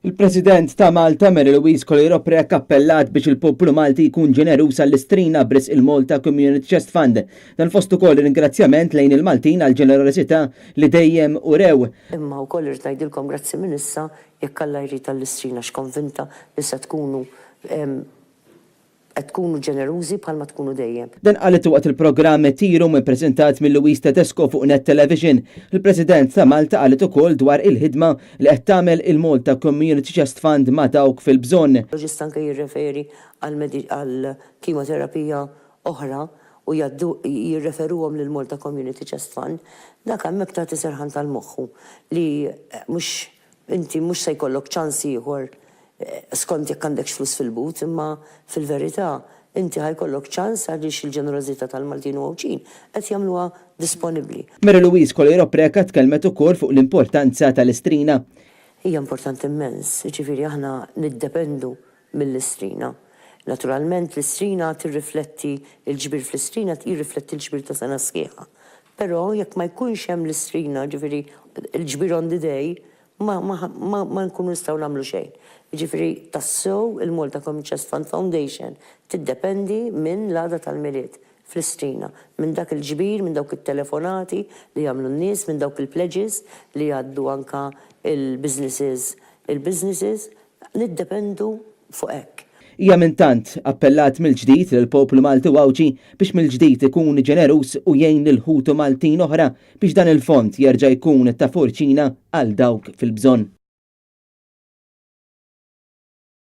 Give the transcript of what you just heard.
Il-President ta' Malta Mary Louise Colero Preak appellat biex il-poplu Malti jkun ġenerus għall-istrina bris il-Malta Community Chest Fund. Dan fost ukoll ringrazzjament lejn il-Maltin għal ġenerosità li dejjem urew. Imma wkoll irid ngħidilkom grazzi minn issa jekk Alla jrid tal-istrina x'konvinta li se tkunu qed tkunu ġenerużi bħalma tkunu dejjem. Dan qalet waqt il-programm Tirum ippreżentat mill Louise Tedesco fuq Net Television. Il-President ta' Malta qalet ukoll dwar il-ħidma li qed tagħmel il-Malta Community Chest Fund ma' dawk fil-bżonn. Loġist anke jirreferi għal kimoterapija oħra u jirreferuhom lil Malta Community Chest Fund. Dak hemmhekk tagħti serħan tal-moħħu li inti mhux se jkollok ċans ieħor skont jekk għandekx flus fil-but, imma fil-verità inti ħajkollok ċans għaliex il-ġenerożità tal-Maltin u Għawġin qed jagħmluha disponibbli. Mary Louise Colero Preak tkellmet ukoll fuq l-importanza tal-istrina. Hija importanti immens, ġifieri aħna niddependu mill-istrina. Naturalment l-istrina tirrifletti il-ġbir fl-istrina jirrifletti l-ġbir ta' sena sħiħa. Però jekk ma jkunx hemm l-istrina, ġifieri il-ġbir on the day, ma nkunu nistgħu nagħmlu xejn. Ġifieri tassew il-Malta Community Chest Fund Foundation tiddependi minn l-għada tal-miliet fl-istrina, minn dak il-ġbir, minn dawk it-telefonati li jagħmlu n-nies, minn dawk il-pledges li jgħaddu anka il-businesses, niddependu fuq hekk. Hija mintant appellat mill-ġdid lill-poplu Malti u Għawġi biex mill-ġdid ikun ġenerus u jgħin lil ħutu Maltin oħra biex dan il-fond jerġa' jkun ta' forċina għal dawk fil-bżonn.